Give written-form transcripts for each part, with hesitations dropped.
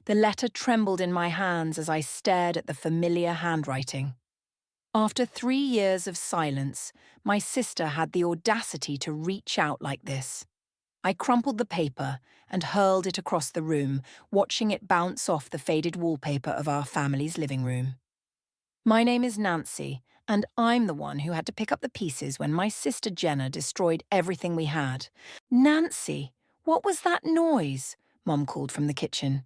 The letter trembled in my hands as I stared at the familiar handwriting. After 3 years of silence, my sister had the audacity to reach out like this. I crumpled the paper and hurled it across the room, watching it bounce off the faded wallpaper of our family's living room. My name is Nancy, and I'm the one who had to pick up the pieces when my sister Jenna destroyed everything we had. Nancy, what was that noise? Mom called from the kitchen.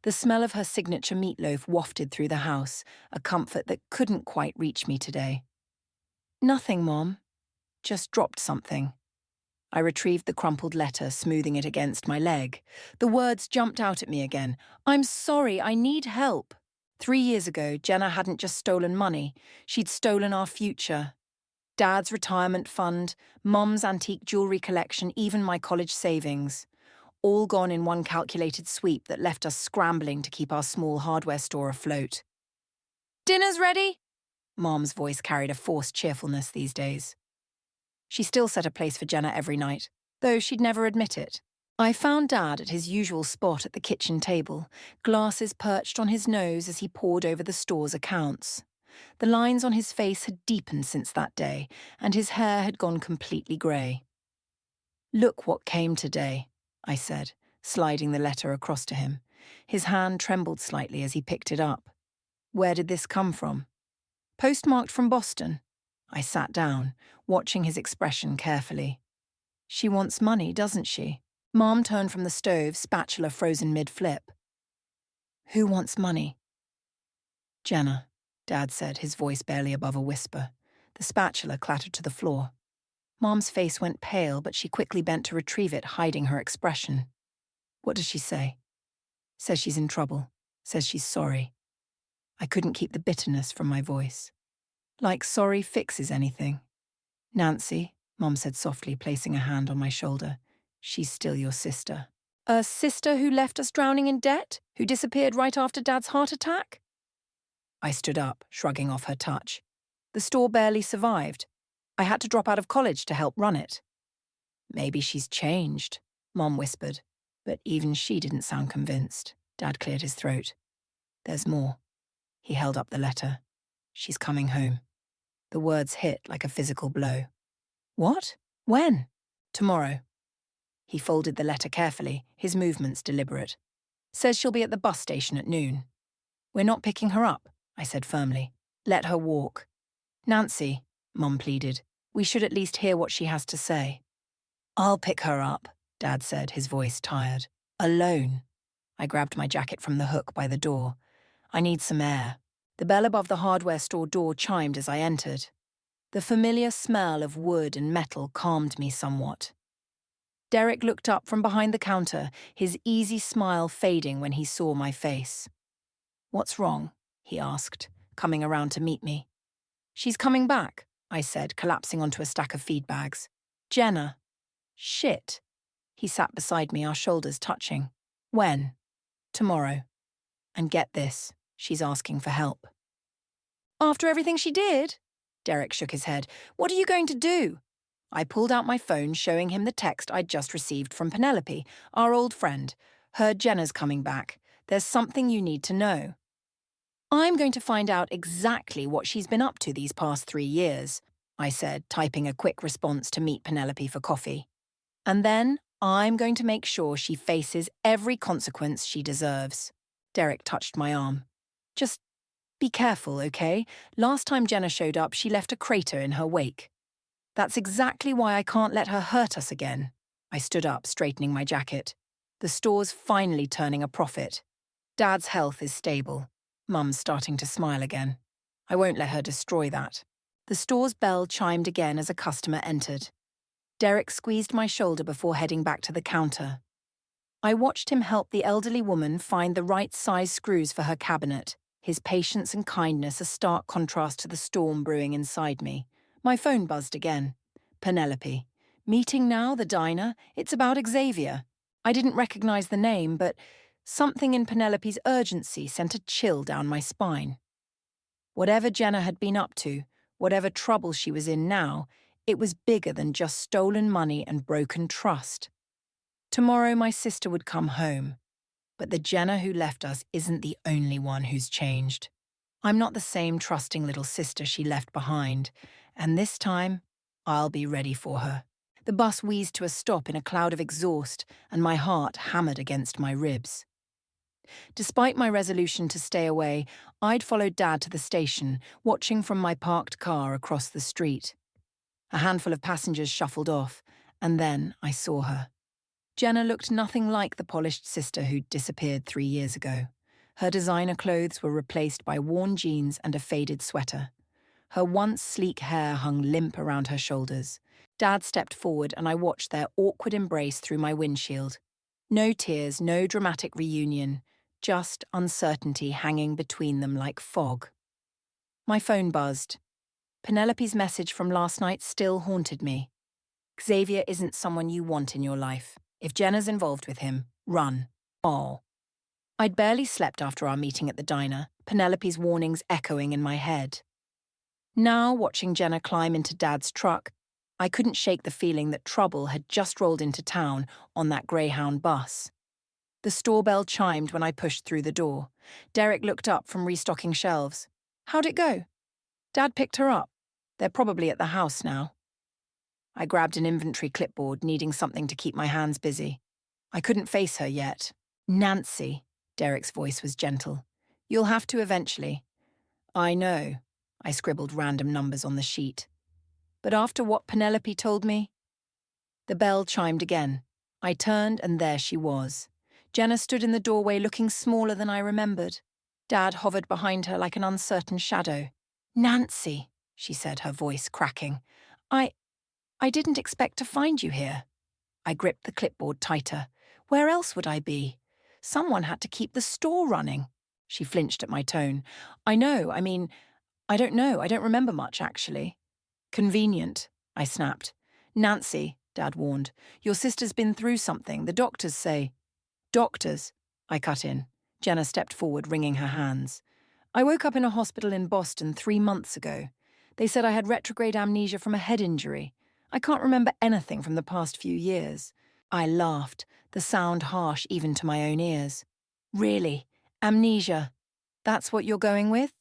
The smell of her signature meatloaf wafted through the house, a comfort that couldn't quite reach me today. Nothing, Mom. Just dropped something. I retrieved the crumpled letter, smoothing it against my leg. The words jumped out at me again. I'm sorry, I need help. 3 years ago, Jenna hadn't just stolen money, she'd stolen our future. Dad's retirement fund, Mum's antique jewellery collection, even my college savings. All gone in one calculated sweep that left us scrambling to keep our small hardware store afloat. Dinner's ready? Mom's voice carried a forced cheerfulness these days. She still set a place for Jenna every night, though she'd never admit it. I found Dad at his usual spot at the kitchen table, glasses perched on his nose as he pored over the store's accounts. The lines on his face had deepened since that day, and his hair had gone completely grey. Look what came today, I said, sliding the letter across to him. His hand trembled slightly as he picked it up. Where did this come from? Postmarked from Boston. I sat down, watching his expression carefully. She wants money, doesn't she? Mom turned from the stove, spatula frozen mid-flip. Who wants money? Jenna, Dad said, his voice barely above a whisper. The spatula clattered to the floor. Mom's face went pale, but she quickly bent to retrieve it, hiding her expression. What does she say? Says she's in trouble. Says she's sorry. I couldn't keep the bitterness from my voice. Like sorry fixes anything. Nancy, Mom said softly, placing a hand on my shoulder. She's still your sister. A sister who left us drowning in debt? Who disappeared right after Dad's heart attack? I stood up, shrugging off her touch. The store barely survived. I had to drop out of college to help run it. Maybe she's changed, Mom whispered, but even she didn't sound convinced. Dad cleared his throat. There's more. He held up the letter. She's coming home. The words hit like a physical blow. What? When? Tomorrow. He folded the letter carefully, his movements deliberate. Says she'll be at the bus station at noon. We're not picking her up, I said firmly. Let her walk. Nancy, Mum pleaded, we should at least hear what she has to say. I'll pick her up, Dad said, his voice tired. Alone. I grabbed my jacket from the hook by the door. I need some air. The bell above the hardware store door chimed as I entered. The familiar smell of wood and metal calmed me somewhat. Derek looked up from behind the counter, his easy smile fading when he saw my face. What's wrong? He asked, coming around to meet me. She's coming back, I said, collapsing onto a stack of feed bags. Jenna. Shit. He sat beside me, our shoulders touching. When? Tomorrow. And get this, she's asking for help. After everything she did? Derek shook his head. What are you going to do? I pulled out my phone, showing him the text I'd just received from Penelope, our old friend. Heard Jenna's coming back. There's something you need to know. I'm going to find out exactly what she's been up to these past 3 years, I said, typing a quick response to meet Penelope for coffee. And then I'm going to make sure she faces every consequence she deserves. Derek touched my arm. Just be careful, okay? Last time Jenna showed up, she left a crater in her wake. That's exactly why I can't let her hurt us again. I stood up, straightening my jacket. The store's finally turning a profit. Dad's health is stable. Mum's starting to smile again. I won't let her destroy that. The store's bell chimed again as a customer entered. Derek squeezed my shoulder before heading back to the counter. I watched him help the elderly woman find the right size screws for her cabinet, his patience and kindness a stark contrast to the storm brewing inside me. My phone buzzed again. Penelope. Meeting now, the diner. It's about Xavier. I didn't recognize the name, but something in Penelope's urgency sent a chill down my spine. Whatever Jenna had been up to, whatever trouble she was in now, it was bigger than just stolen money and broken trust. Tomorrow my sister would come home. But the Jenna who left us isn't the only one who's changed. I'm not the same trusting little sister she left behind, and this time, I'll be ready for her. The bus wheezed to a stop in a cloud of exhaust, and my heart hammered against my ribs. Despite my resolution to stay away, I'd followed Dad to the station, watching from my parked car across the street. A handful of passengers shuffled off, and then I saw her. Jenna looked nothing like the polished sister who'd disappeared 3 years ago. Her designer clothes were replaced by worn jeans and a faded sweater. Her once sleek hair hung limp around her shoulders. Dad stepped forward and I watched their awkward embrace through my windshield. No tears, no dramatic reunion, just uncertainty hanging between them like fog. My phone buzzed. Penelope's message from last night still haunted me. Xavier isn't someone you want in your life. If Jenna's involved with him, run. Oh. I'd barely slept after our meeting at the diner, Penelope's warnings echoing in my head. Now, watching Jenna climb into Dad's truck, I couldn't shake the feeling that trouble had just rolled into town on that Greyhound bus. The store bell chimed when I pushed through the door. Derek looked up from restocking shelves. How'd it go? Dad picked her up. They're probably at the house now. I grabbed an inventory clipboard, needing something to keep my hands busy. I couldn't face her yet. Nancy, Derek's voice was gentle. You'll have to eventually. I know. I scribbled random numbers on the sheet. But after what Penelope told me... The bell chimed again. I turned and there she was. Jenna stood in the doorway looking smaller than I remembered. Dad hovered behind her like an uncertain shadow. Nancy, she said, her voice cracking. I didn't expect to find you here. I gripped the clipboard tighter. Where else would I be? Someone had to keep the store running. She flinched at my tone. I know, I don't know. I don't remember much, actually. Convenient, I snapped. Nancy, Dad warned. Your sister's been through something. The doctors say. Doctors, I cut in. Jenna stepped forward, wringing her hands. I woke up in a hospital in Boston 3 months ago. They said I had retrograde amnesia from a head injury. I can't remember anything from the past few years. I laughed, the sound harsh even to my own ears. Really? Amnesia? That's what you're going with?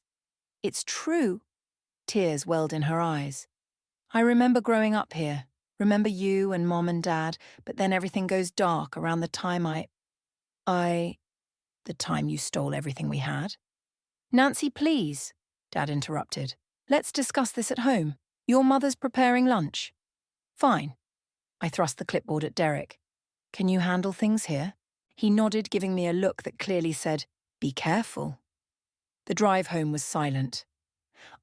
It's true. Tears welled in her eyes. I remember growing up here. Remember you and Mom and Dad, but then everything goes dark around the time the time you stole everything we had. Nancy, please, Dad interrupted. Let's discuss this at home. Your mother's preparing lunch. Fine. I thrust the clipboard at Derek. Can you handle things here? He nodded, giving me a look that clearly said, be careful. The drive home was silent.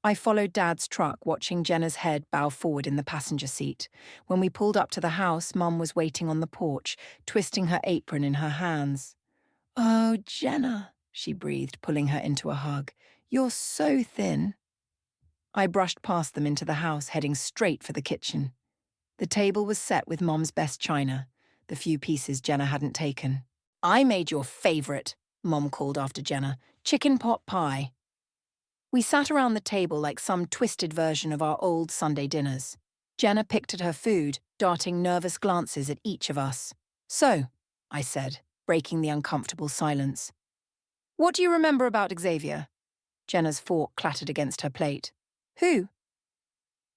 I followed Dad's truck, watching Jenna's head bow forward in the passenger seat. When we pulled up to the house, Mum was waiting on the porch, twisting her apron in her hands. Oh, Jenna, she breathed, pulling her into a hug. You're so thin. I brushed past them into the house, heading straight for the kitchen. The table was set with Mom's best china, the few pieces Jenna hadn't taken. I made your favourite, Mom called after Jenna, chicken pot pie. We sat around the table like some twisted version of our old Sunday dinners. Jenna picked at her food, darting nervous glances at each of us. So, I said, breaking the uncomfortable silence. What do you remember about Xavier? Jenna's fork clattered against her plate. Who?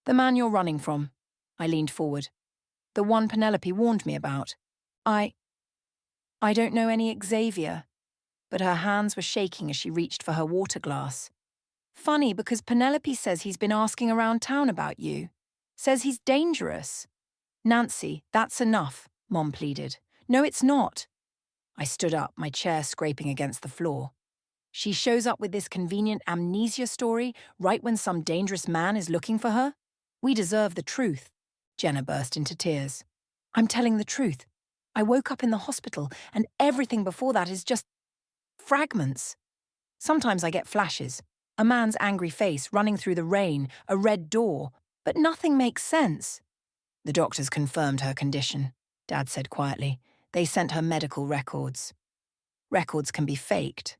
The man you're running from. I leaned forward. The one Penelope warned me about. I don't know any Xavier. But her hands were shaking as she reached for her water glass. Funny, because Penelope says he's been asking around town about you. Says he's dangerous. Nancy, that's enough, Mom pleaded. No, it's not. I stood up, my chair scraping against the floor. She shows up with this convenient amnesia story right when some dangerous man is looking for her? We deserve the truth. Jenna burst into tears. I'm telling the truth. I woke up in the hospital and everything before that is just fragments. Sometimes I get flashes. A man's angry face running through the rain, a red door, but nothing makes sense. The doctors confirmed her condition, Dad said quietly. They sent her medical records. Records can be faked.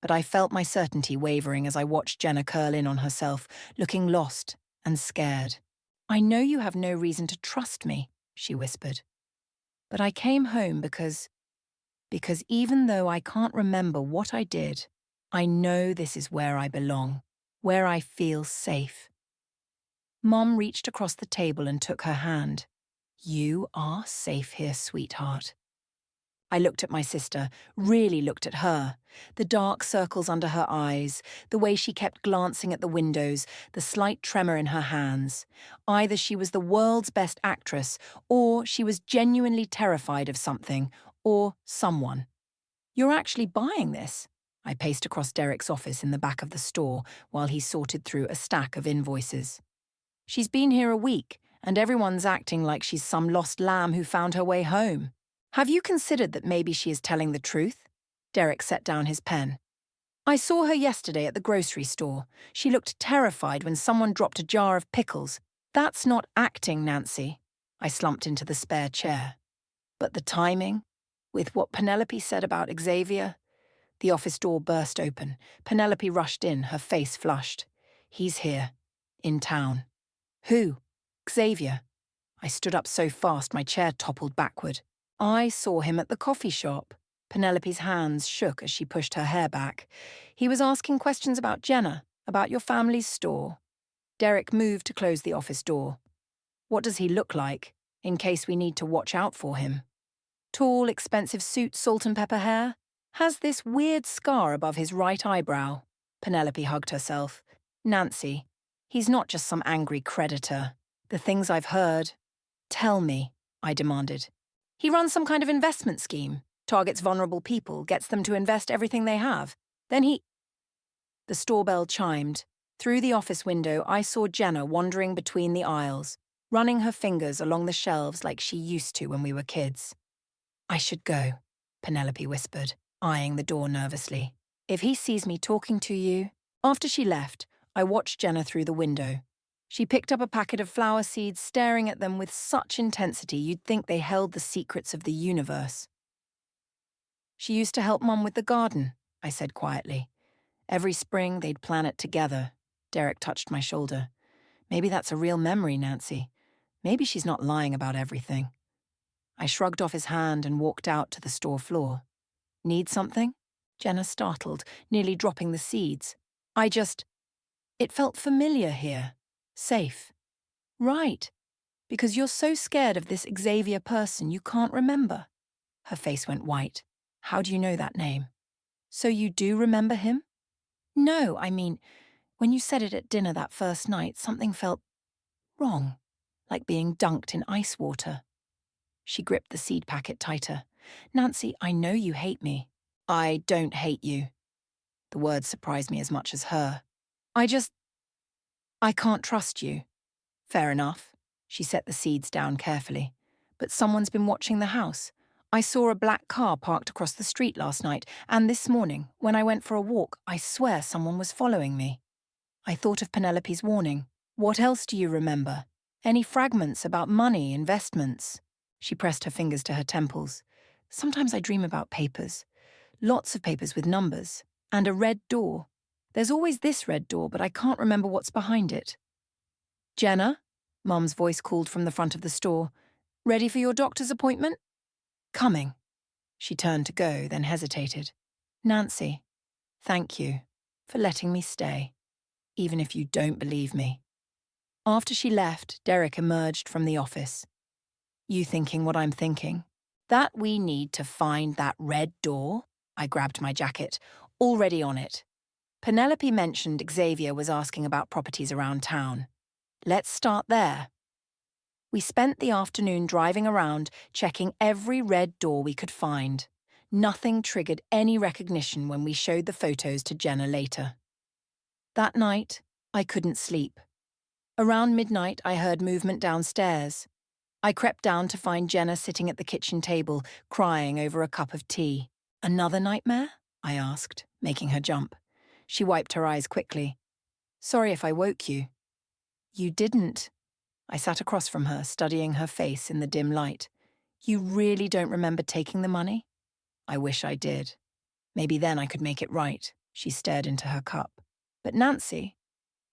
But I felt my certainty wavering as I watched Jenna curl in on herself, looking lost and scared. I know you have no reason to trust me, she whispered. But I came home because because even though I can't remember what I did, I know this is where I belong, where I feel safe. Mom reached across the table and took her hand. You are safe here, sweetheart. I looked at my sister, really looked at her. The dark circles under her eyes, the way she kept glancing at the windows, the slight tremor in her hands. Either she was the world's best actress, or she was genuinely terrified of something, or someone. You're actually buying this? I paced across Derek's office in the back of the store while he sorted through a stack of invoices. She's been here a week, and everyone's acting like she's some lost lamb who found her way home. Have you considered that maybe she is telling the truth? Derek set down his pen. I saw her yesterday at the grocery store. She looked terrified when someone dropped a jar of pickles. That's not acting, Nancy. I slumped into the spare chair. But the timing, with what Penelope said about Xavier. The office door burst open. Penelope rushed in, her face flushed. He's here. In town. Who? Xavier. I stood up so fast my chair toppled backward. I saw him at the coffee shop. Penelope's hands shook as she pushed her hair back. He was asking questions about Jenna, about your family's store. Derek moved to close the office door. What does he look like, in case we need to watch out for him? Tall, expensive suit, salt and pepper hair? Has this weird scar above his right eyebrow. Penelope hugged herself. Nancy, he's not just some angry creditor. The things I've heard. Tell me, I demanded. He runs some kind of investment scheme, targets vulnerable people, gets them to invest everything they have. Then he... The store bell chimed. Through the office window, I saw Jenna wandering between the aisles, running her fingers along the shelves like she used to when we were kids. I should go, Penelope whispered, eyeing the door nervously. If he sees me talking to you... After she left, I watched Jenna through the window. She picked up a packet of flower seeds, staring at them with such intensity you'd think they held the secrets of the universe. She used to help Mum with the garden, I said quietly. Every spring they'd plan it together. Derek touched my shoulder. Maybe that's a real memory, Nancy. Maybe she's not lying about everything. I shrugged off his hand and walked out to the store floor. Need something? Jenna startled, nearly dropping the seeds. It felt familiar here. Safe. Right. Because you're so scared of this Xavier person you can't remember. Her face went white. How do you know that name? So you do remember him? No, I mean, when you said it at dinner that first night, something felt wrong, like being dunked in ice water. She gripped the seed packet tighter. Nancy, I know you hate me. I don't hate you. The words surprised me as much as her. I can't trust you. Fair enough. She set the seeds down carefully. But someone's been watching the house. I saw a black car parked across the street last night, and this morning, when I went for a walk, I swear someone was following me. I thought of Penelope's warning. What else do you remember? Any fragments about money, investments? She pressed her fingers to her temples. Sometimes I dream about papers. Lots of papers with numbers. And a red door. There's always this red door, but I can't remember what's behind it. Jenna? Mum's voice called from the front of the store. Ready for your doctor's appointment? Coming. She turned to go, then hesitated. Nancy, thank you for letting me stay, even if you don't believe me. After she left, Derek emerged from the office. You thinking what I'm thinking? That we need to find that red door? I grabbed my jacket, already on it. Penelope mentioned Xavier was asking about properties around town. Let's start there. We spent the afternoon driving around, checking every red door we could find. Nothing triggered any recognition when we showed the photos to Jenna later. That night, I couldn't sleep. Around midnight, I heard movement downstairs. I crept down to find Jenna sitting at the kitchen table, crying over a cup of tea. Another nightmare? I asked, making her jump. She wiped her eyes quickly. Sorry if I woke you. You didn't. I sat across from her, studying her face in the dim light. You really don't remember taking the money? I wish I did. Maybe then I could make it right. She stared into her cup. But Nancy,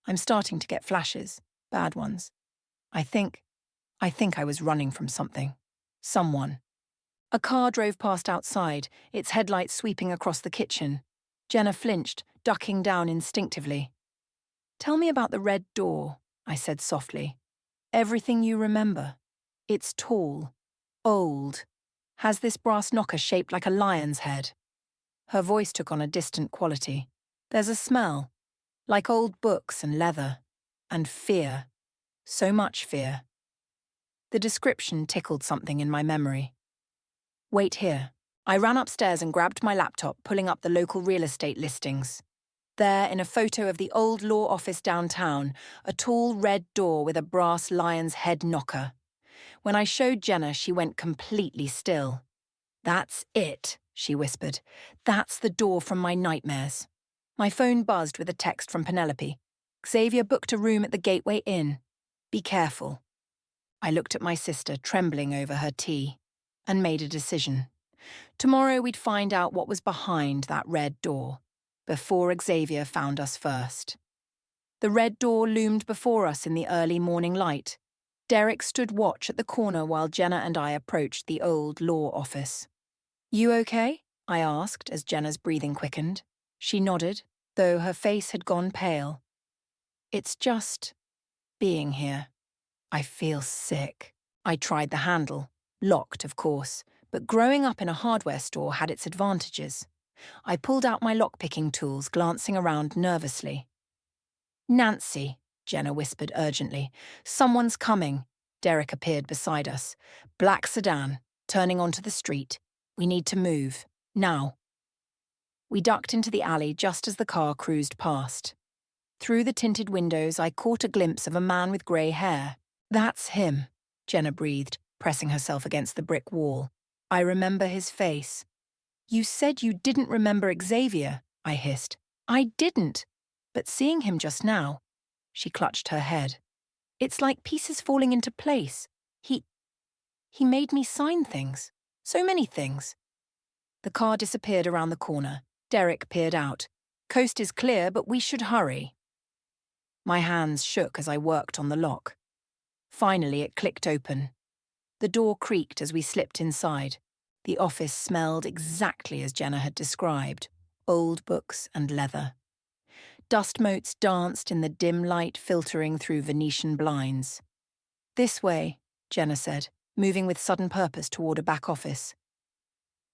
I'm starting to get flashes, bad ones. I think I was running from something. Someone. A car drove past outside, its headlights sweeping across the kitchen. Jenna flinched, ducking down instinctively. "Tell me about the red door," I said softly. "Everything you remember. It's tall, old, has this brass knocker shaped like a lion's head." Her voice took on a distant quality. "There's a smell, like old books and leather, and fear. So much fear." The description tickled something in my memory. "Wait here." I ran upstairs and grabbed my laptop, pulling up the local real estate listings. There, in a photo of the old law office downtown, a tall red door with a brass lion's head knocker. When I showed Jenna, she went completely still. "That's it," she whispered. "That's the door from my nightmares." My phone buzzed with a text from Penelope. "Xavier booked a room at the Gateway Inn. Be careful." I looked at my sister, trembling over her tea, and made a decision. Tomorrow we'd find out what was behind that red door, before Xavier found us first. The red door loomed before us in the early morning light. Derek stood watch at the corner while Jenna and I approached the old law office. "You okay?" I asked as Jenna's breathing quickened. She nodded, though her face had gone pale. "It's just being here. I feel sick." I tried the handle. Locked, of course, but growing up in a hardware store had its advantages. I pulled out my lockpicking tools, glancing around nervously. "Nancy," Jenna whispered urgently. "Someone's coming." Derek appeared beside us. Black sedan, turning onto the street. "We need to move. Now." We ducked into the alley just as the car cruised past. Through the tinted windows, I caught a glimpse of a man with grey hair. "That's him," Jenna breathed, pressing herself against the brick wall. "I remember his face." "You said you didn't remember Xavier," I hissed. "I didn't. But seeing him just now," she clutched her head. "It's like pieces falling into place. He made me sign things. So many things." The car disappeared around the corner. Derek peered out. "Coast is clear, but we should hurry." My hands shook as I worked on the lock. Finally, it clicked open. The door creaked as we slipped inside. The office smelled exactly as Jenna had described, old books and leather. Dust motes danced in the dim light filtering through Venetian blinds. "This way," Jenna said, moving with sudden purpose toward a back office.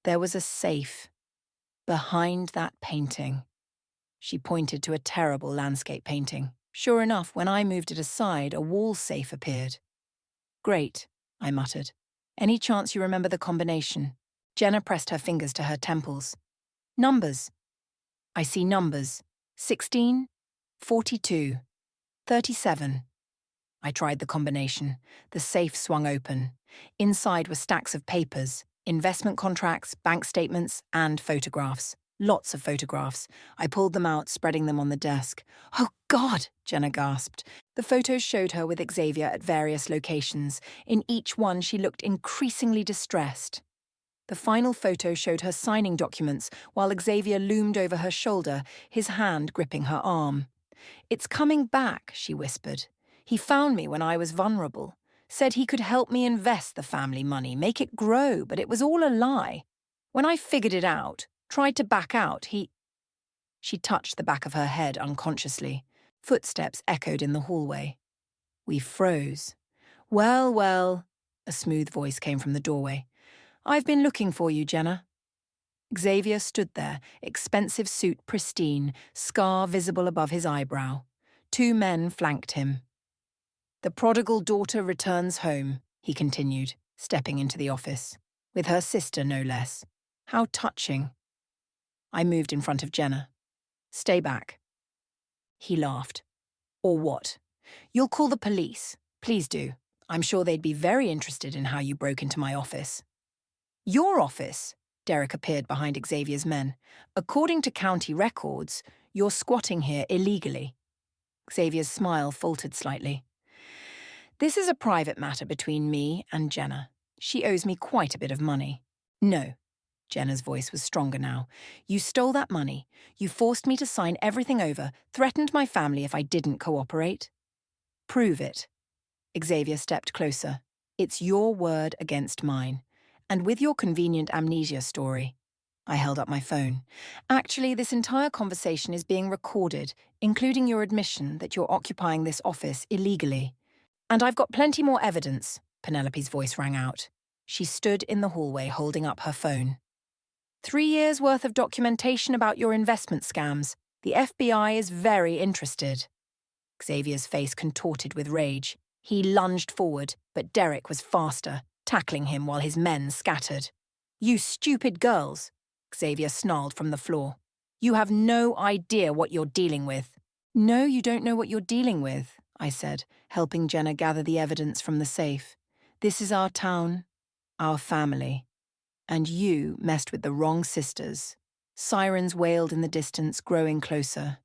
There was a safe behind that painting. She pointed to a terrible landscape painting. Sure enough, when I moved it aside, a wall safe appeared. "Great," I muttered. "Any chance you remember the combination?" Jenna pressed her fingers to her temples. "Numbers." "I see numbers. 16, 42, 37. I tried the combination. The safe swung open. Inside were stacks of papers, investment contracts, bank statements, and photographs. Lots of photographs. I pulled them out, spreading them on the desk. "Oh, God!" Jenna gasped. The photos showed her with Xavier at various locations. In each one, she looked increasingly distressed. The final photo showed her signing documents while Xavier loomed over her shoulder, his hand gripping her arm. "It's coming back," she whispered. "He found me when I was vulnerable. Said he could help me invest the family money, make it grow, but it was all a lie. When I figured it out, tried to back out, he—" She touched the back of her head unconsciously. Footsteps echoed in the hallway. We froze. "Well, well," a smooth voice came from the doorway. "I've been looking for you, Jenna." Xavier stood there, expensive suit pristine, scar visible above his eyebrow. Two men flanked him. "The prodigal daughter returns home," he continued, stepping into the office. "With her sister, no less. How touching." I moved in front of Jenna. "Stay back." He laughed. "Or what? You'll call the police. Please do. I'm sure they'd be very interested in how you broke into my office." "Your office?" Derek appeared behind Xavier's men. "According to county records, you're squatting here illegally." Xavier's smile faltered slightly. "This is a private matter between me and Jenna. She owes me quite a bit of money." "No." Jenna's voice was stronger now. "You stole that money. You forced me to sign everything over, threatened my family if I didn't cooperate." "Prove it." Xavier stepped closer. "It's your word against mine. And with your convenient amnesia story, I held up my phone. Actually, this entire conversation is being recorded, including your admission that you're occupying this office illegally. And I've got plenty more evidence, Penelope's voice rang out. She stood in the hallway holding up her phone. 3 years' worth of documentation about your investment scams. The FBI is very interested. Xavier's face contorted with rage. He lunged forward, but Derek was faster, tackling him while his men scattered. You stupid girls, Xavier snarled from the floor. You have no idea what you're dealing with. No, you don't know what you're dealing with, I said, helping Jenna gather the evidence from the safe. This is our town, our family. And you messed with the wrong sisters. Sirens wailed in the distance, growing closer.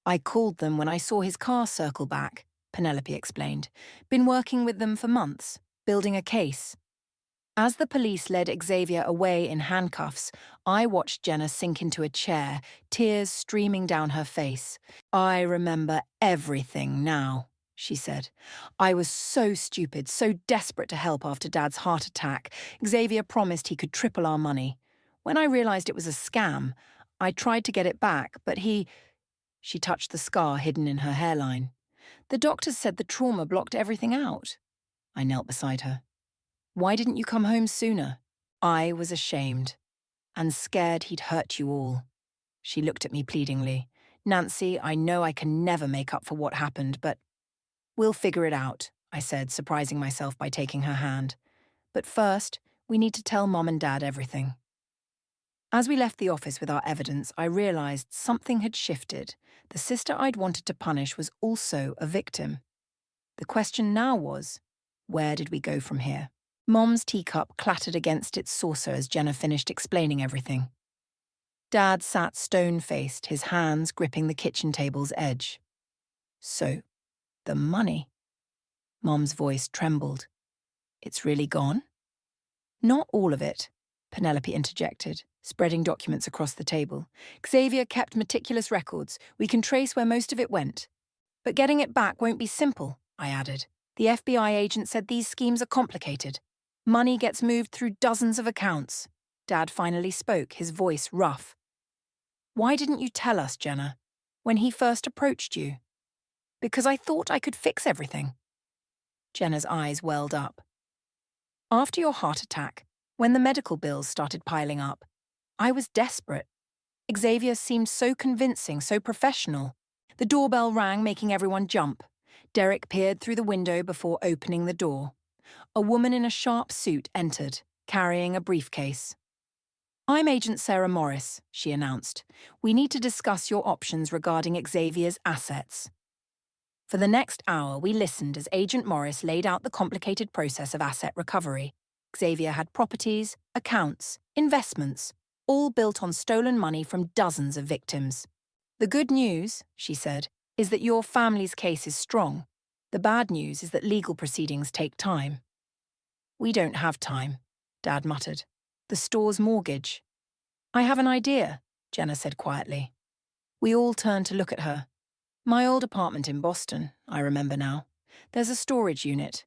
I called them when I saw his car circle back, Penelope explained. Been working with them for months, building a case. As the police led Xavier away in handcuffs, I watched Jenna sink into a chair, tears streaming down her face. I remember everything now, she said. I was so stupid, so desperate to help after Dad's heart attack. Xavier promised he could triple our money. When I realized it was a scam, I tried to get it back, but he... She touched the scar hidden in her hairline. The doctors said the trauma blocked everything out. I knelt beside her. Why didn't you come home sooner? I was ashamed and scared he'd hurt you all. She looked at me pleadingly. Nancy, I know I can never make up for what happened, but we'll figure it out, I said, surprising myself by taking her hand. But first, we need to tell Mom and Dad everything. As we left the office with our evidence, I realized something had shifted. The sister I'd wanted to punish was also a victim. The question now was, where did we go from here? Mom's teacup clattered against its saucer as Jenna finished explaining everything. Dad sat stone-faced, his hands gripping the kitchen table's edge. So, the money. Mom's voice trembled. It's really gone? Not all of it, Penelope interjected, spreading documents across the table. Xavier kept meticulous records. We can trace where most of it went. But getting it back won't be simple, I added. The FBI agent said these schemes are complicated. Money gets moved through dozens of accounts. Dad finally spoke, his voice rough. Why didn't you tell us, Jenna, when he first approached you? Because I thought I could fix everything. Jenna's eyes welled up. After your heart attack, when the medical bills started piling up, I was desperate. Xavier seemed so convincing, so professional. The doorbell rang, making everyone jump. Derek peered through the window before opening the door. A woman in a sharp suit entered, carrying a briefcase. I'm Agent Sarah Morris, she announced. We need to discuss your options regarding Xavier's assets. For the next hour, we listened as Agent Morris laid out the complicated process of asset recovery. Xavier had properties, accounts, investments, all built on stolen money from dozens of victims. The good news, she said, is that your family's case is strong. The bad news is that legal proceedings take time. We don't have time, Dad muttered. The store's mortgage. I have an idea, Jenna said quietly. We all turned to look at her. My old apartment in Boston, I remember now. There's a storage unit.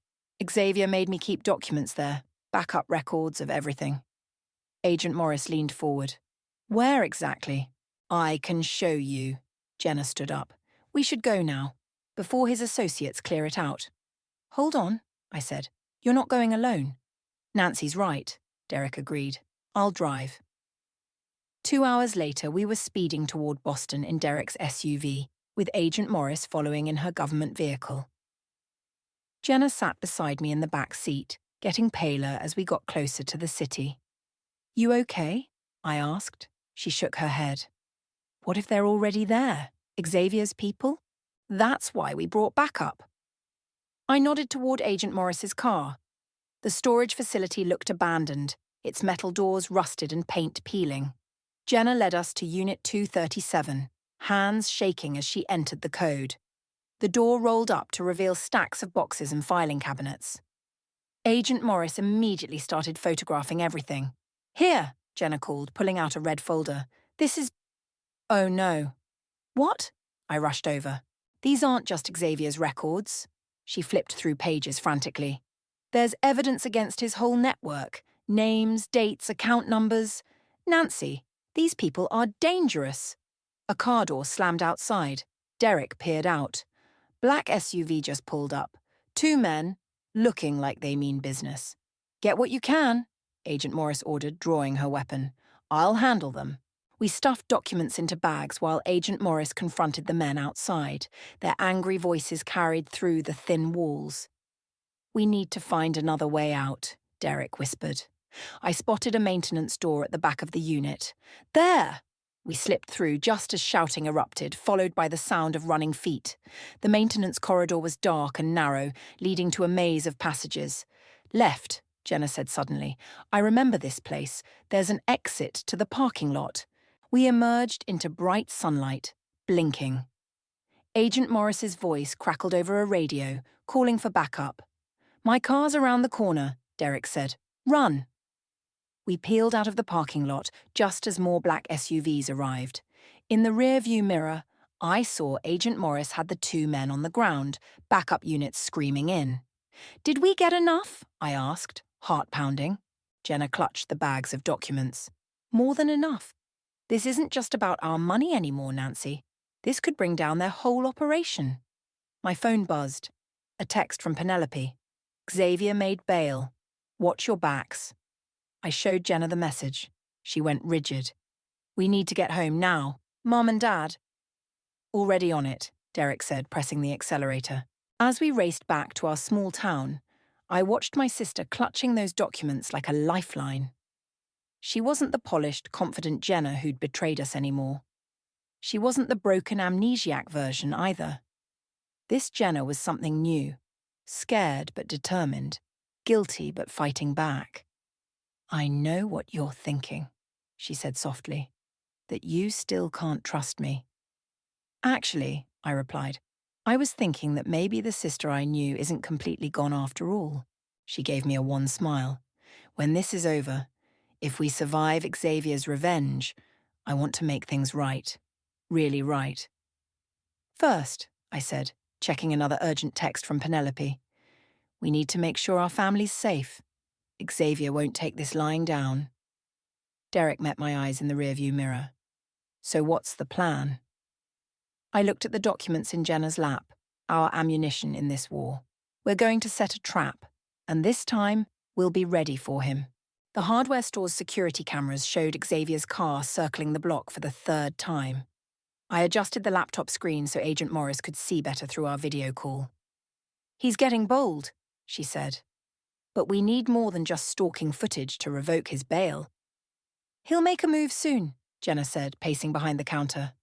Xavier made me keep documents there, backup records of everything. Agent Morris leaned forward. Where exactly? I can show you. Jenna stood up. We should go now, before his associates clear it out. Hold on, I said. You're not going alone. Nancy's right, Derek agreed. I'll drive. 2 hours later, we were speeding toward Boston in Derek's SUV, with Agent Morris following in her government vehicle. Jenna sat beside me in the back seat, getting paler as we got closer to the city. You okay? I asked. She shook her head. What if they're already there? Xavier's people? That's why we brought backup. I nodded toward Agent Morris's car. The storage facility looked abandoned, its metal doors rusted and paint peeling. Jenna led us to Unit 237, hands shaking as she entered the code. The door rolled up to reveal stacks of boxes and filing cabinets. Agent Morris immediately started photographing everything. Here, Jenna called, pulling out a red folder. This is... Oh no. What? I rushed over. These aren't just Xavier's records. She flipped through pages frantically. There's evidence against his whole network. Names, dates, account numbers. Nancy, these people are dangerous. A car door slammed outside. Derek peered out. Black SUV just pulled up. Two men, looking like they mean business. Get what you can, Agent Morris ordered, drawing her weapon. I'll handle them. We stuffed documents into bags while Agent Morris confronted the men outside. Their angry voices carried through the thin walls. We need to find another way out, Derek whispered. I spotted a maintenance door at the back of the unit. There! We slipped through just as shouting erupted, followed by the sound of running feet. The maintenance corridor was dark and narrow, leading to a maze of passages. Left, Jenna said suddenly. I remember this place. There's an exit to the parking lot. We emerged into bright sunlight, blinking. Agent Morris's voice crackled over a radio, calling for backup. My car's around the corner, Derek said. Run! We peeled out of the parking lot just as more black SUVs arrived. In the rear-view mirror, I saw Agent Morris had the two men on the ground, backup units screaming in. Did we get enough? I asked, heart pounding. Jenna clutched the bags of documents. More than enough. This isn't just about our money anymore, Nancy. This could bring down their whole operation. My phone buzzed. A text from Penelope. Xavier made bail. Watch your backs. I showed Jenna the message. She went rigid. We need to get home now. Mom and Dad. Already on it, Derek said, pressing the accelerator. As we raced back to our small town, I watched my sister clutching those documents like a lifeline. She wasn't the polished, confident Jenna who'd betrayed us anymore. She wasn't the broken amnesiac version either. This Jenna was something new. Scared but determined. Guilty but fighting back. I know what you're thinking, she said softly, that you still can't trust me. Actually, I replied, I was thinking that maybe the sister I knew isn't completely gone after all. She gave me a wan smile. When this is over, if we survive Xavier's revenge, I want to make things right. Really right. First, I said, checking another urgent text from Penelope. We need to make sure our family's safe. Xavier won't take this lying down. Derek met my eyes in the rearview mirror. So what's the plan? I looked at the documents in Jenna's lap, our ammunition in this war. We're going to set a trap, and this time we'll be ready for him. The hardware store's security cameras showed Xavier's car circling the block for the third time. I adjusted the laptop screen so Agent Morris could see better through our video call. He's getting bold, she said. But we need more than just stalking footage to revoke his bail. He'll make a move soon, Jenna said, pacing behind the counter.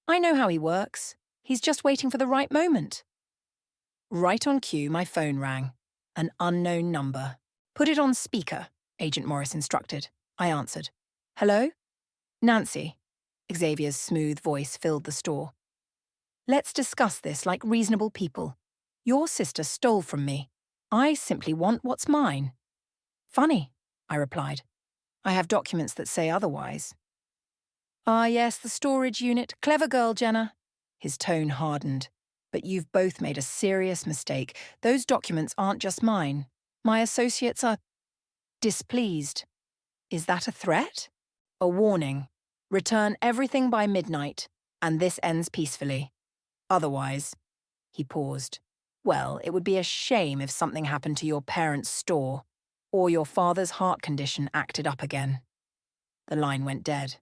I know how he works. He's just waiting for the right moment. Right on cue, my phone rang. An unknown number. Put it on speaker, Agent Morris instructed. I answered. Hello? Nancy. Xavier's smooth voice filled the store. Let's discuss this like reasonable people. Your sister stole from me. I simply want what's mine. Funny, I replied. I have documents that say otherwise. Ah, yes, the storage unit. Clever girl, Jenna. His tone hardened. But you've both made a serious mistake. Those documents aren't just mine. My associates are displeased. Is that a threat? A warning. Return everything by midnight, and this ends peacefully. Otherwise, he paused. Well, it would be a shame if something happened to your parents' store, or your father's heart condition acted up again. The line went dead.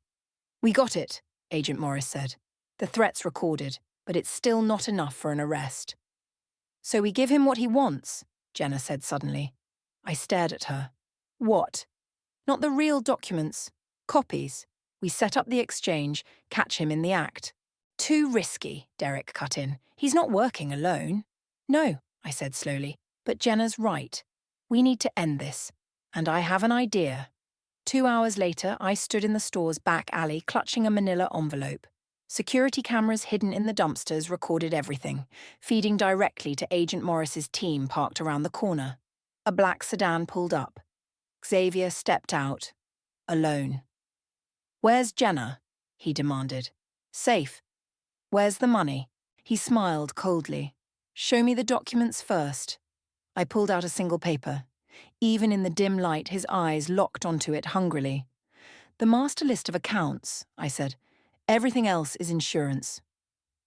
We got it, Agent Morris said. The threat's recorded, but it's still not enough for an arrest. So we give him what he wants, Jenna said suddenly. I stared at her. What? Not the real documents. Copies. We set up the exchange, catch him in the act. Too risky, Derek cut in. He's not working alone. No, I said slowly, but Jenna's right. We need to end this. And I have an idea. 2 hours later, I stood in the store's back alley clutching a manila envelope. Security cameras hidden in the dumpsters recorded everything, feeding directly to Agent Morris's team parked around the corner. A black sedan pulled up. Xavier stepped out, alone. Where's Jenna? He demanded. Safe. Where's the money? He smiled coldly. Show me the documents first. I pulled out a single paper. Even in the dim light, his eyes locked onto it hungrily. "The master list of accounts," I said. "Everything else is insurance."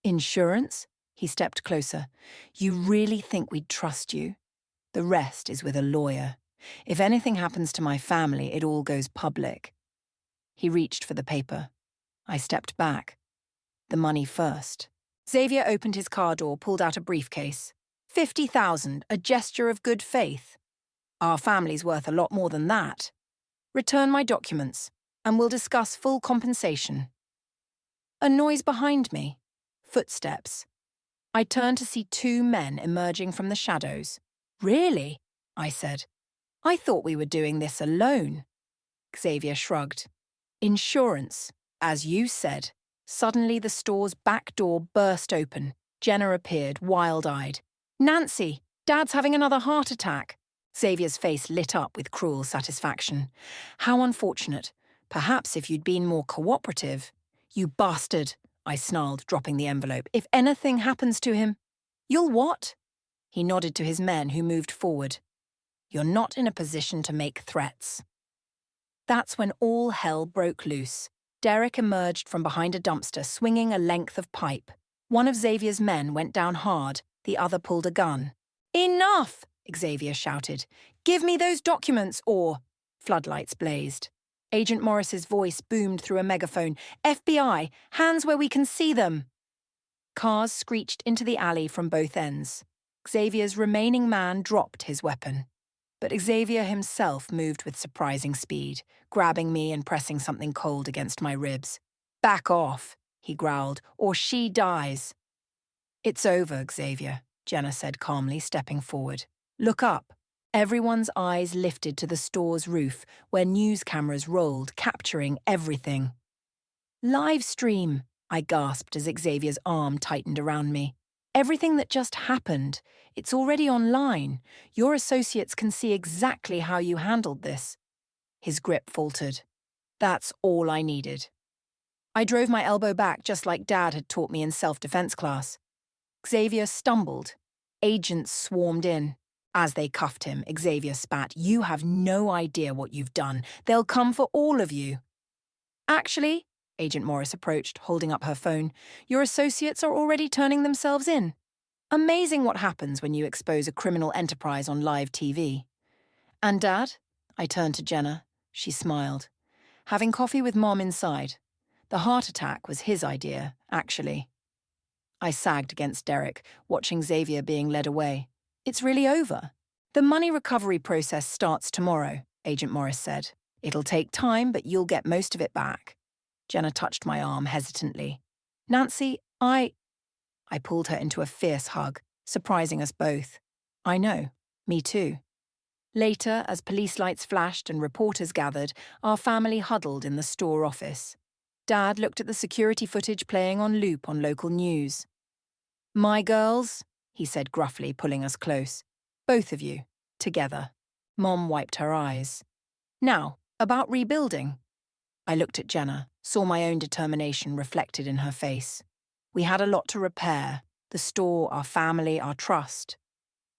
"Insurance?" He stepped closer. "You really think we'd trust you? The rest is with a lawyer. If anything happens to my family, it all goes public." He reached for the paper. I stepped back. The money first. Xavier opened his car door, pulled out a briefcase. 50,000, a gesture of good faith. Our family's worth a lot more than that. Return my documents, and we'll discuss full compensation. A noise behind me. Footsteps. I turned to see two men emerging from the shadows. "Really?" I said. "I thought we were doing this alone." Xavier shrugged. "Insurance, as you said." Suddenly the store's back door burst open. Jenna appeared, wild-eyed. "Nancy, Dad's having another heart attack." Xavier's face lit up with cruel satisfaction. "How unfortunate. Perhaps if you'd been more cooperative." "You bastard," I snarled, dropping the envelope. "If anything happens to him—" "You'll what?" He nodded to his men, who moved forward. "You're not in a position to make threats." That's when all hell broke loose. Derek emerged from behind a dumpster, swinging a length of pipe. One of Xavier's men went down hard, the other pulled a gun. "Enough!" Xavier shouted. "Give me those documents, or—" Floodlights blazed. Agent Morris's voice boomed through a megaphone. "FBI, hands where we can see them!" Cars screeched into the alley from both ends. Xavier's remaining man dropped his weapon. But Xavier himself moved with surprising speed, grabbing me and pressing something cold against my ribs. "Back off," he growled, "or she dies." "It's over, Xavier," Jenna said calmly, stepping forward. "Look up." Everyone's eyes lifted to the store's roof, where news cameras rolled, capturing everything. "Live stream," I gasped as Xavier's arm tightened around me. "Everything that just happened. It's already online. Your associates can see exactly how you handled this." His grip faltered. That's all I needed. I drove my elbow back just like Dad had taught me in self-defense class. Xavier stumbled. Agents swarmed in. As they cuffed him, Xavier spat, "You have no idea what you've done. They'll come for all of you." "Actually," Agent Morris approached, holding up her phone, "your associates are already turning themselves in. Amazing what happens when you expose a criminal enterprise on live TV." "And Dad?" I turned to Jenna. She smiled. "Having coffee with Mom inside. The heart attack was his idea, actually." I sagged against Derek, watching Xavier being led away. "It's really over." "The money recovery process starts tomorrow," Agent Morris said. "It'll take time, but you'll get most of it back." Jenna touched my arm hesitantly. "Nancy, I pulled her into a fierce hug, surprising us both. "I know. Me too." Later, as police lights flashed and reporters gathered, our family huddled in the store office. Dad looked at the security footage playing on loop on local news. "My girls," he said gruffly, pulling us close. "Both of you. Together." Mom wiped her eyes. "Now, about rebuilding." I looked at Jenna, saw my own determination reflected in her face. We had a lot to repair, the store, our family, our trust.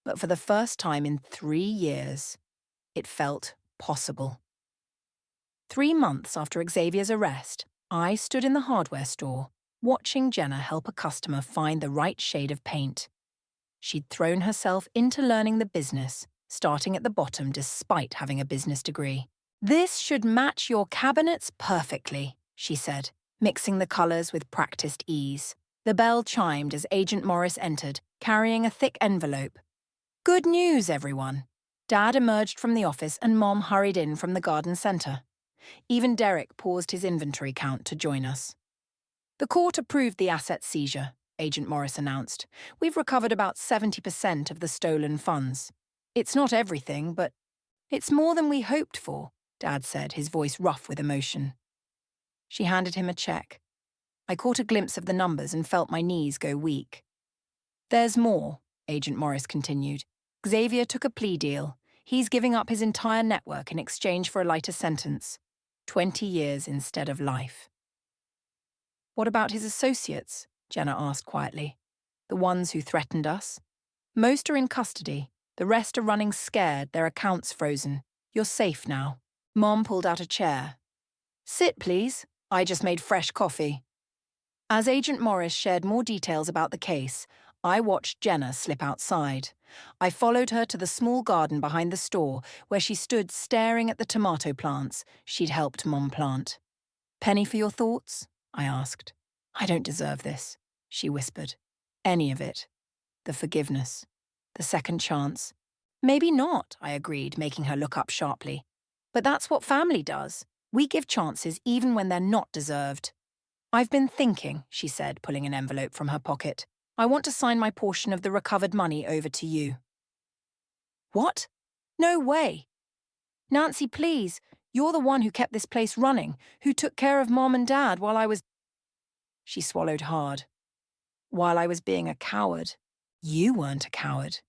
But for the first time in 3 years, it felt possible. 3 months after Xavier's arrest, I stood in the hardware store, watching Jenna help a customer find the right shade of paint. She'd thrown herself into learning the business, starting at the bottom despite having a business degree. "This should match your cabinets perfectly," she said, mixing the colors with practiced ease. The bell chimed as Agent Morris entered, carrying a thick envelope. "Good news, everyone." Dad emerged from the office and Mom hurried in from the garden center. Even Derek paused his inventory count to join us. "The court approved the asset seizure," Agent Morris announced. "We've recovered about 70% of the stolen funds. It's not everything, but it's more than we hoped for," Dad said, his voice rough with emotion. She handed him a check. I caught a glimpse of the numbers and felt my knees go weak. "There's more," Agent Morris continued. "Xavier took a plea deal. He's giving up his entire network in exchange for a lighter sentence. 20 years instead of life." "What about his associates?" Jenna asked quietly. "The ones who threatened us?" "Most are in custody. The rest are running scared, their accounts frozen. You're safe now. Mom pulled out a chair. Sit, please. I just made fresh coffee. As Agent Morris shared more details about the case, I watched Jenna slip outside. I followed her to the small garden behind the store where she stood staring at the tomato plants she'd helped Mom plant. Penny for your thoughts? I asked. I don't deserve this, she whispered. Any of it. The forgiveness. The second chance. Maybe not, I agreed, making her look up sharply. But that's what family does. We give chances even when they're not deserved. I've been thinking, she said, pulling an envelope from her pocket. I want to sign my portion of the recovered money over to you. What? No way. Nancy, please. You're the one who kept this place running, who took care of Mom and Dad while I was... She swallowed hard. While I was being a coward. You weren't a coward.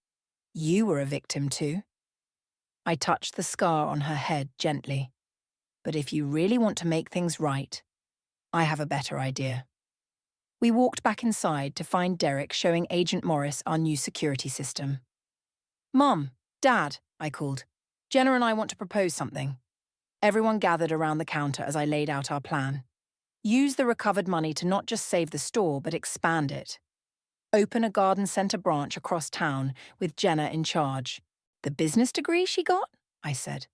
You were a victim too. I touched the scar on her head gently. But if you really want to make things right, I have a better idea. We walked back inside to find Derek showing Agent Morris our new security system. Mum, Dad, I called. Jenna and I want to propose something. Everyone gathered around the counter as I laid out our plan. Use the recovered money to not just save the store, but expand it. Open a garden centre branch across town with Jenna in charge. The business degree she got? I said.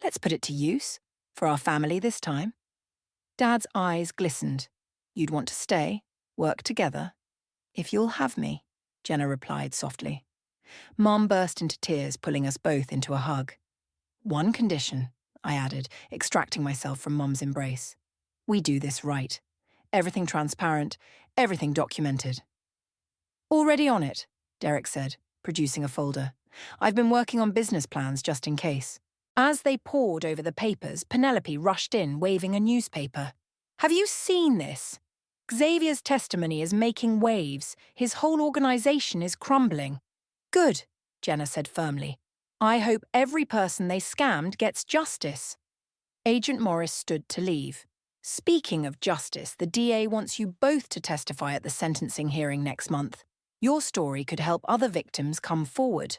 Let's put it to use. For our family this time. Dad's eyes glistened. You'd want to stay, work together. If you'll have me, Jenna replied softly. Mom burst into tears, pulling us both into a hug. One condition, I added, extracting myself from Mom's embrace. We do this right. Everything transparent, everything documented. Already on it, Derek said, producing a folder. I've been working on business plans just in case. As they pored over the papers, Penelope rushed in, waving a newspaper. Have you seen this? Xavier's testimony is making waves. His whole organization is crumbling. Good, Jenna said firmly. I hope every person they scammed gets justice. Agent Morris stood to leave. Speaking of justice, the DA wants you both to testify at the sentencing hearing next month. Your story could help other victims come forward.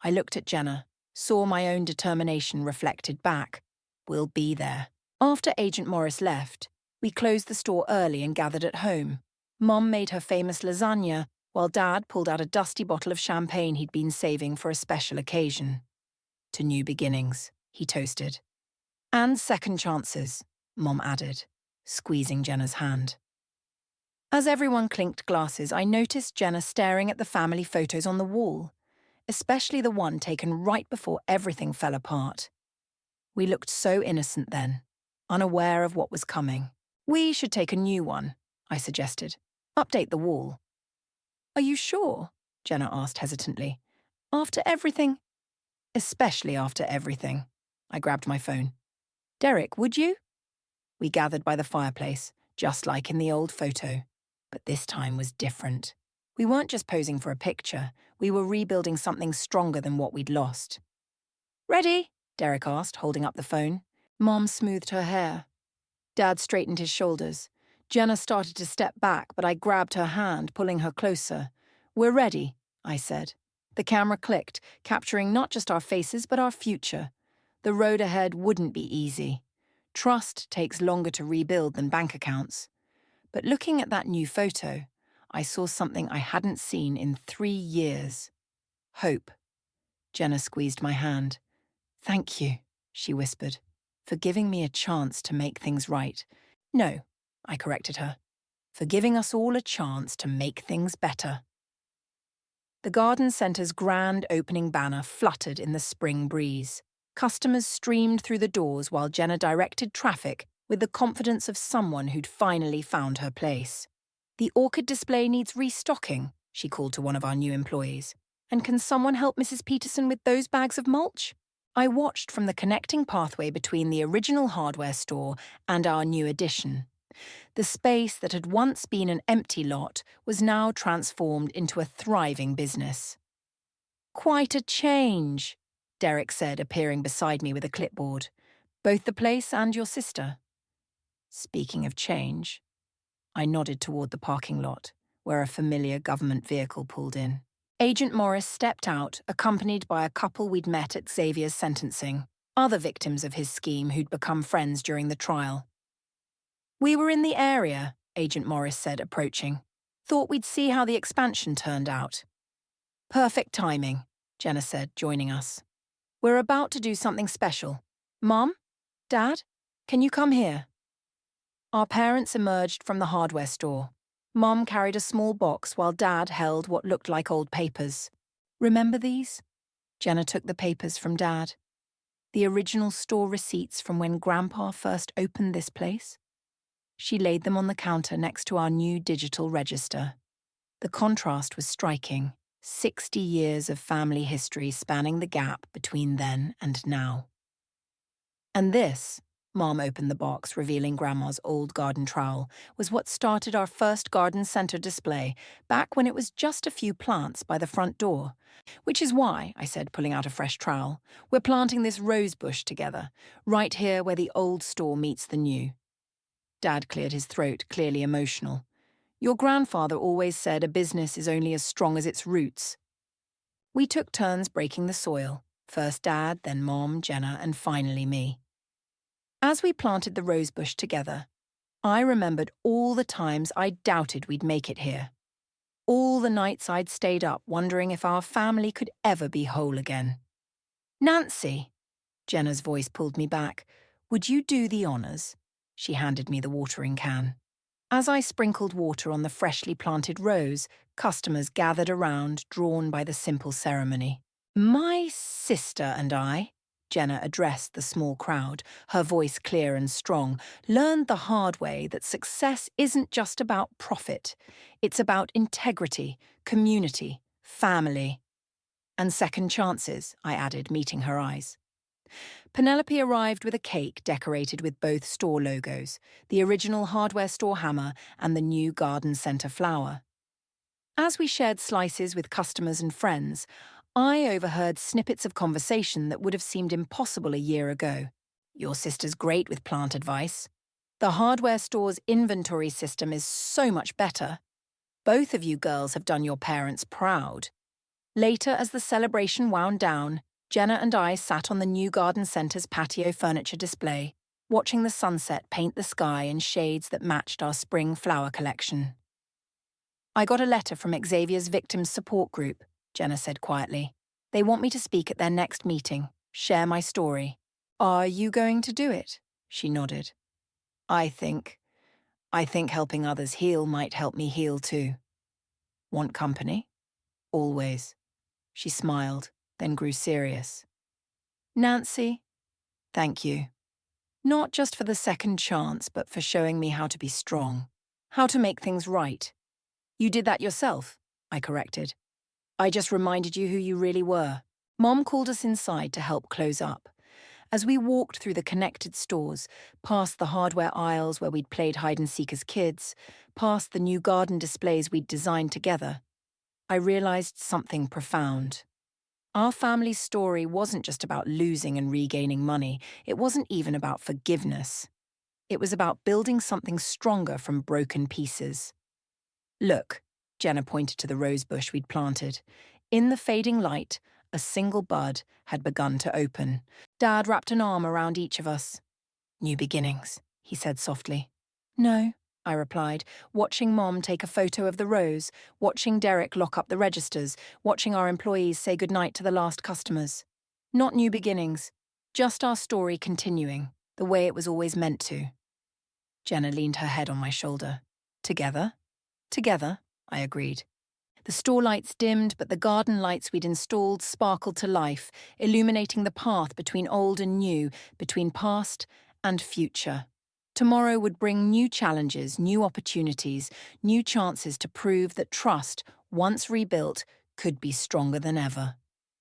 I looked at Jenna, saw my own determination reflected back. We'll be there. After Agent Morris left, we closed the store early and gathered at home. Mom made her famous lasagna, while Dad pulled out a dusty bottle of champagne he'd been saving for a special occasion. To new beginnings, he toasted. And second chances, Mom added, squeezing Jenna's hand. As everyone clinked glasses, I noticed Jenna staring at the family photos on the wall, especially the one taken right before everything fell apart. We looked so innocent then, unaware of what was coming. We should take a new one, I suggested. Update the wall. Are you sure? Jenna asked hesitantly. After everything? Especially after everything. I grabbed my phone. Derek, would you? We gathered by the fireplace, just like in the old photo. But this time was different. We weren't just posing for a picture. We were rebuilding something stronger than what we'd lost. Ready? Derek asked, holding up the phone. Mom smoothed her hair. Dad straightened his shoulders. Jenna started to step back, but I grabbed her hand, pulling her closer. We're ready, I said. The camera clicked, capturing not just our faces, but our future. The road ahead wouldn't be easy. Trust takes longer to rebuild than bank accounts. But looking at that new photo, I saw something I hadn't seen in 3 years. Hope. Jenna squeezed my hand. Thank you, she whispered, for giving me a chance to make things right. No, I corrected her, for giving us all a chance to make things better. The garden centre's grand opening banner fluttered in the spring breeze. Customers streamed through the doors while Jenna directed traffic with the confidence of someone who'd finally found her place. The orchid display needs restocking, she called to one of our new employees. And can someone help Mrs. Peterson with those bags of mulch? I watched from the connecting pathway between the original hardware store and our new addition. The space that had once been an empty lot was now transformed into a thriving business. Quite a change, Derek said, appearing beside me with a clipboard. Both the place and your sister. Speaking of change, I nodded toward the parking lot, where a familiar government vehicle pulled in. Agent Morris stepped out, accompanied by a couple we'd met at Xavier's sentencing, other victims of his scheme who'd become friends during the trial. "We were in the area," Agent Morris said, approaching. "Thought we'd see how the expansion turned out." "Perfect timing," Jenna said, joining us. "We're about to do something special. Mom? Dad? Can you come here?" Our parents emerged from the hardware store. Mom carried a small box while Dad held what looked like old papers. "Remember these?" Jenna took the papers from Dad. "The original store receipts from when Grandpa first opened this place?" She laid them on the counter next to our new digital register. The contrast was striking. 60 years of family history spanning the gap between then and now. "And this," Mom opened the box, revealing Grandma's old garden trowel, "was what started our first garden center display, back when it was just a few plants by the front door. Which is why," I said, pulling out a fresh trowel, "we're planting this rose bush together, right here where the old store meets the new." Dad cleared his throat, clearly emotional. "Your grandfather always said a business is only as strong as its roots." We took turns breaking the soil, first Dad, then Mom, Jenna, and finally me. As we planted the rosebush together, I remembered all the times I doubted we'd make it here. All the nights I'd stayed up wondering if our family could ever be whole again. "Nancy," Jenna's voice pulled me back, "would you do the honors?" She handed me the watering can. As I sprinkled water on the freshly planted rose, customers gathered around, drawn by the simple ceremony. "My sister and I," Jenna addressed the small crowd, her voice clear and strong, "learned the hard way that success isn't just about profit. It's about integrity, community, family. And second chances," I added, meeting her eyes. Penelope arrived with a cake decorated with both store logos, the original hardware store hammer and the new garden center flower. As we shared slices with customers and friends, I overheard snippets of conversation that would have seemed impossible a year ago. "Your sister's great with plant advice. The hardware store's inventory system is so much better. Both of you girls have done your parents proud." Later, as the celebration wound down, Jenna and I sat on the new garden center's patio furniture display, watching the sunset paint the sky in shades that matched our spring flower collection. "I got a letter from Xavier's Victims Support Group," Jenna said quietly. "They want me to speak at their next meeting, share my story." "Are you going to do it?" She nodded. I think helping others heal might help me heal too." "Want company?" "Always." She smiled, then grew serious. "Nancy, thank you. Not just for the second chance, but for showing me how to be strong, how to make things right." "You did that yourself," I corrected. "I just reminded you who you really were." Mom called us inside to help close up. As we walked through the connected stores, past the hardware aisles where we'd played hide-and-seek as kids, past the new garden displays we'd designed together, I realized something profound. Our family's story wasn't just about losing and regaining money. It wasn't even about forgiveness. It was about building something stronger from broken pieces. "Look," Jenna pointed to the rose bush we'd planted. In the fading light, a single bud had begun to open. Dad wrapped an arm around each of us. "New beginnings," he said softly. "No," I replied, watching Mom take a photo of the rose, watching Derek lock up the registers, watching our employees say goodnight to the last customers. "Not new beginnings, just our story continuing, the way it was always meant to." Jenna leaned her head on my shoulder. "Together?" "Together," I agreed. The store lights dimmed, but the garden lights we'd installed sparkled to life, illuminating the path between old and new, between past and future. Tomorrow would bring new challenges, new opportunities, new chances to prove that trust, once rebuilt, could be stronger than ever.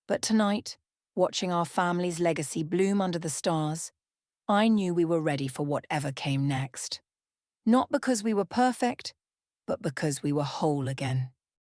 But tonight, watching our family's legacy bloom under the stars, I knew we were ready for whatever came next. Not because we were perfect, but because we were whole again.